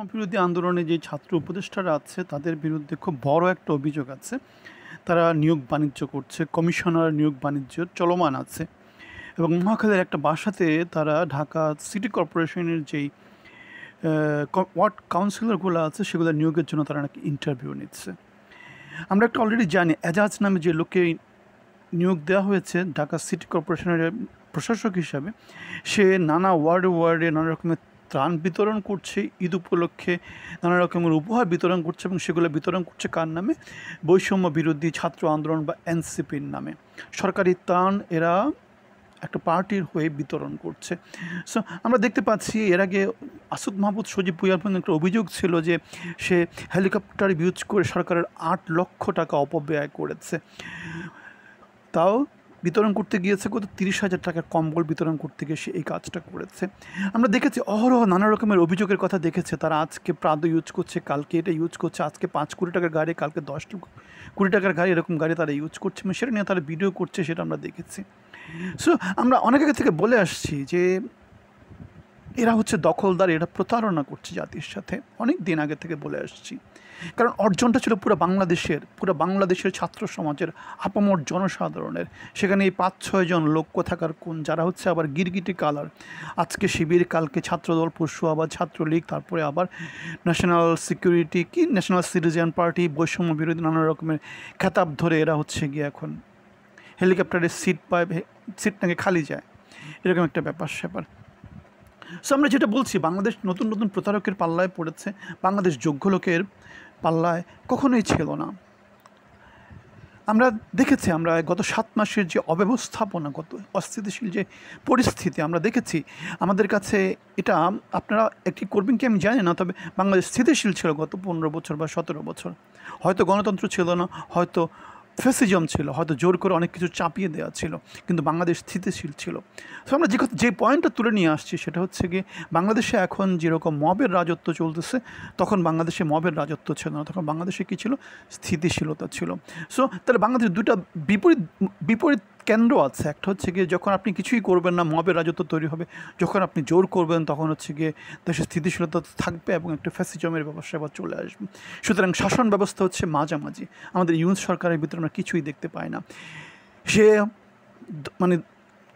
বিরোধী আন্দোলনে যে ছাত্র উপদেষ্টারা আছে তাদের বিরুদ্ধে খুব বড় একটা অভিযোগ আছে। তারা নিয়োগ বাণিজ্য করছে, কমিশনার নিয়োগ বাণিজ্য চলমান আছে এবং মহাখালীর একটা বাসাতে তারা ঢাকা সিটি কর্পোরেশনের যেই ওয়ার্ড কাউন্সিলরগুলো আছে সেগুলো নিয়োগের জন্য তারা নাকি ইন্টারভিউ নিচ্ছে। আমরা একটা অলরেডি জানি এজাজ নামে যে লোককে নিয়োগ দেওয়া হয়েছে ঢাকা সিটি কর্পোরেশনের প্রশাসক হিসাবে, সে নানা ওয়ার্ডে নানা রকমের ত্রাণ বিতরণ করছে, ঈদ উপলক্ষে নানা রকমের উপহার বিতরণ করছে এবং সেগুলো বিতরণ করছে কার নামে? বৈষম্য বিরোধী ছাত্র আন্দোলন বা এনসিপির নামে। সরকারি ত্রাণ এরা একটা পার্টির হয়ে বিতরণ করছে। সো আমরা দেখতে পাচ্ছি এর আগে আসুদ মাহমুদ সজীব ভুঁইয়ার একটা অভিযোগ ছিল যে সে হেলিকপ্টার ইউজ করে সরকারের ৮ লক্ষ টাকা অপব্যয় করেছে। তাও বিতরণ করতে গিয়েছে কত ৩০,০০০ টাকার কম্বল বিতরণ করতে গিয়ে সে এই কাজটা করেছে। আমরা দেখেছি অহরহ নানা রকমের অভিযোগের কথা দেখেছে। তারা আজকে প্রাদো ইউজ করছে, কালকে এটা ইউজ করছে, আজকে ৫ কোটি টাকার গাড়ি, কালকে ১০ কোটি টাকার গাড়ি, এরকম গাড়ি তারা ইউজ করছে এবং সেটা নিয়ে তারা ভিডিও করছে, সেটা আমরা দেখেছি। সো আমরা অনেক আগে থেকে বলে আসছি যে এরা হচ্ছে দখলদার, এরা প্রতারণা করছে জাতির সাথে, অনেক দিন আগে থেকে বলে আসছি। কারণ অর্জনটা ছিল পুরো বাংলাদেশের ছাত্র সমাজের, আপামর জনসাধারণের। সেখানে এই ৫-৬ জন লোক কোথাকার কোন, যারা হচ্ছে আবার গিরগিটি কালার, আজকে শিবির, কালকে ছাত্রদল, পরশু আবার ছাত্রলীগ, তারপরে আবার ন্যাশনাল সিকিউরিটি কি ন্যাশনাল সিটিজেন পার্টি, বৈষম্য বিরোধী নানা রকমের খেতাব ধরে এরা হচ্ছে গিয়ে এখন হেলিকপ্টারের সিট পায়, সিট নাকি খালি যায়, এরকম একটা ব্যাপার। সো আমরা যেটা বলছি, বাংলাদেশ নতুন নতুন প্রতারকের পাল্লায় পড়েছে, বাংলাদেশ যোগ্য লোকের পাল্লায় কখনোই ছিল না। আমরা দেখেছি, আমরা গত ৭ মাসের যে অব্যবস্থাপনা, গত অস্থিতিশীল যে পরিস্থিতি আমরা দেখেছি, আমাদের কাছে এটা আপনারা একটি করবেন কি আমি জানি না, তবে বাংলাদেশ স্থিতিশীল ছিল গত ১৫ বছর বা ১৭ বছর। হয়তো গণতন্ত্র ছিল না, হয়তো ফ্যাসিজম ছিল, হয়তো জোর করে অনেক কিছু চাপিয়ে দেওয়া ছিল, কিন্তু বাংলাদেশ স্থিতিশীল ছিল। তো আমরা যে পয়েন্টটা তুলে নিয়ে আসছি সেটা হচ্ছে গিয়ে বাংলাদেশে এখন যেরকম মবের রাজত্ব চলতেছে, তখন বাংলাদেশে মবের রাজত্ব ছিল না, তখন বাংলাদেশে কী ছিল? স্থিতিশীলতা ছিল। সো তাহলে বাংলাদেশে দুটা বিপরীত কেন্দ্র আছে। একটা হচ্ছে গিয়ে যখন আপনি কিছুই করবেন না মবের রাজত্ব তৈরি হবে, যখন আপনি জোর করবেন তখন হচ্ছে গিয়ে দেশের স্থিতিশীলতা থাকবে এবং একটা ফ্যাসিজমের ব্যবসা আবার চলে আসবে। সুতরাং শাসন ব্যবস্থা হচ্ছে মাঝামাঝি। আমাদের ইউনুস সরকারের ভিতরে আমরা কিছুই দেখতে পাই না। সে মানে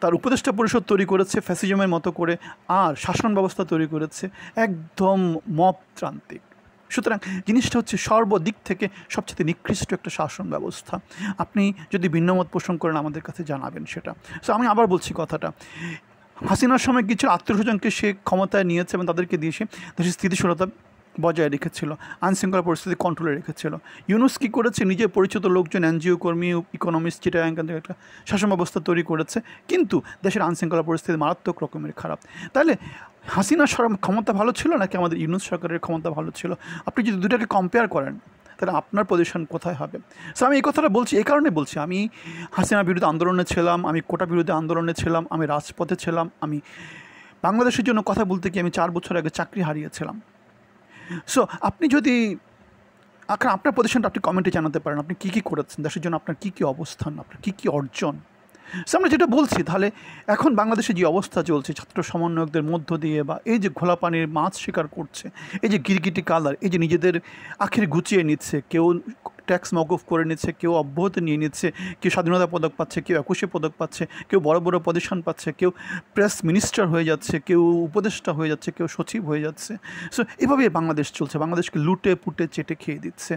তার উপদেষ্টা পরিষদ তৈরি করেছে ফ্যাসিজমের মতো করে, আর শাসন ব্যবস্থা তৈরি করেছে একদম মবতান্ত্রিক। সুতরাং জিনিসটা হচ্ছে সর্বদিক থেকে সবচেয়ে নিকৃষ্ট একটা শাসন ব্যবস্থা। আপনি যদি ভিন্নমত পোষণ করেন আমাদের কাছে জানাবেন সেটা। সো আমি আবার বলছি কথাটা, হাসিনার সময় কিছু আত্মীয়স্বজনকে সে ক্ষমতায় নিয়েছে এবং তাদেরকে দিয়ে সে দেশের স্থিতিশীলতা বজায় রেখেছিল, আইনশৃঙ্খলা পরিস্থিতি কন্ট্রোলে রেখেছিল। ইউনুস কী করেছে? নিজের পরিচিত লোকজন, এনজিও কর্মী, ইকোনমিস্ট, চিটাগাং থেকে একটা শাসন ব্যবস্থা তৈরি করেছে, কিন্তু দেশের আইনশৃঙ্খলা পরিস্থিতি মারাত্মক রকমের খারাপ। তাহলে হাসিনার ক্ষমতা ভালো ছিল নাকি আমাদের ইউনুস সরকারের ক্ষমতা ভালো ছিল? আপনি যদি দুটাকে কম্পেয়ার করেন তাহলে আপনার পজিশন কোথায় হবে? সো আমি এই কথাটা বলছি, এই কারণে বলছি, আমি হাসিনা বিরুদ্ধে আন্দোলনে ছিলাম, আমি কোটা বিরুদ্ধে আন্দোলনে ছিলাম, আমি রাজপথে ছিলাম, আমি বাংলাদেশের জন্য কথা বলতে গিয়ে আমি 4 বছর আগে চাকরি হারিয়েছিলাম। সো আপনি যদি আপনার পজিশনটা আপনি কমেন্টে জানাতে পারেন, আপনি কী কী করেছেন দেশের জন্য, আপনার কী কী অবস্থান, আপনার কী কী অর্জন। সো আমরা যেটা বলছি, তাহলে এখন বাংলাদেশে যে অবস্থা চলছে ছাত্র সমন্বয়কদের মধ্য দিয়ে, বা এই যে ঘোলা পানির মাছ শিকার করছে, এই যে গিরগিটি কালার, এই যে নিজেদের আখের গুছিয়ে নিচ্ছে, কেউ ট্যাক্স মওকুফ করে নিচ্ছে, কেউ অব্যাহতি নিয়ে নিচ্ছে, কেউ স্বাধীনতা পদক পাচ্ছে, কেউ ২১শে পদক পাচ্ছে, কেউ বড় বড় পজিশন পাচ্ছে, কেউ প্রেস মিনিস্টার হয়ে যাচ্ছে, কেউ উপদেষ্টা হয়ে যাচ্ছে, কেউ সচিব হয়ে যাচ্ছে। সো এভাবেই বাংলাদেশ চলছে, বাংলাদেশকে লুটে পুটে চেটে খেয়ে দিচ্ছে।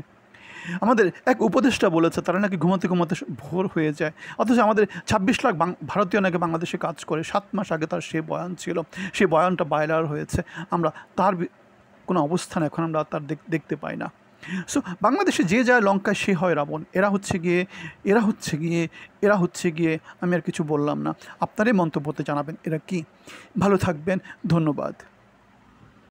আমাদের এক উপদেষ্টা বলেছে তারা নাকি ঘুমাতে ঘুমাতে ভোর হয়ে যায়, অথচ আমাদের ২৬ লাখ ভারতীয় নাকি বাংলাদেশে কাজ করে। ৭ মাস আগে তার সে বয়ান ছিল, সেই বয়ানটা ভাইরাল হয়েছে, আমরা তার কোনো অবস্থান এখন আমরা তার দেখতে পাই না। সো বাংলাদেশে যে যায় লঙ্কায় সে হয় রাবণ। এরা হচ্ছে গিয়ে আমি আর কিছু বললাম না, আপনারই মন্তব্যতে জানাবেন এরা কি। ভালো থাকবেন, ধন্যবাদ।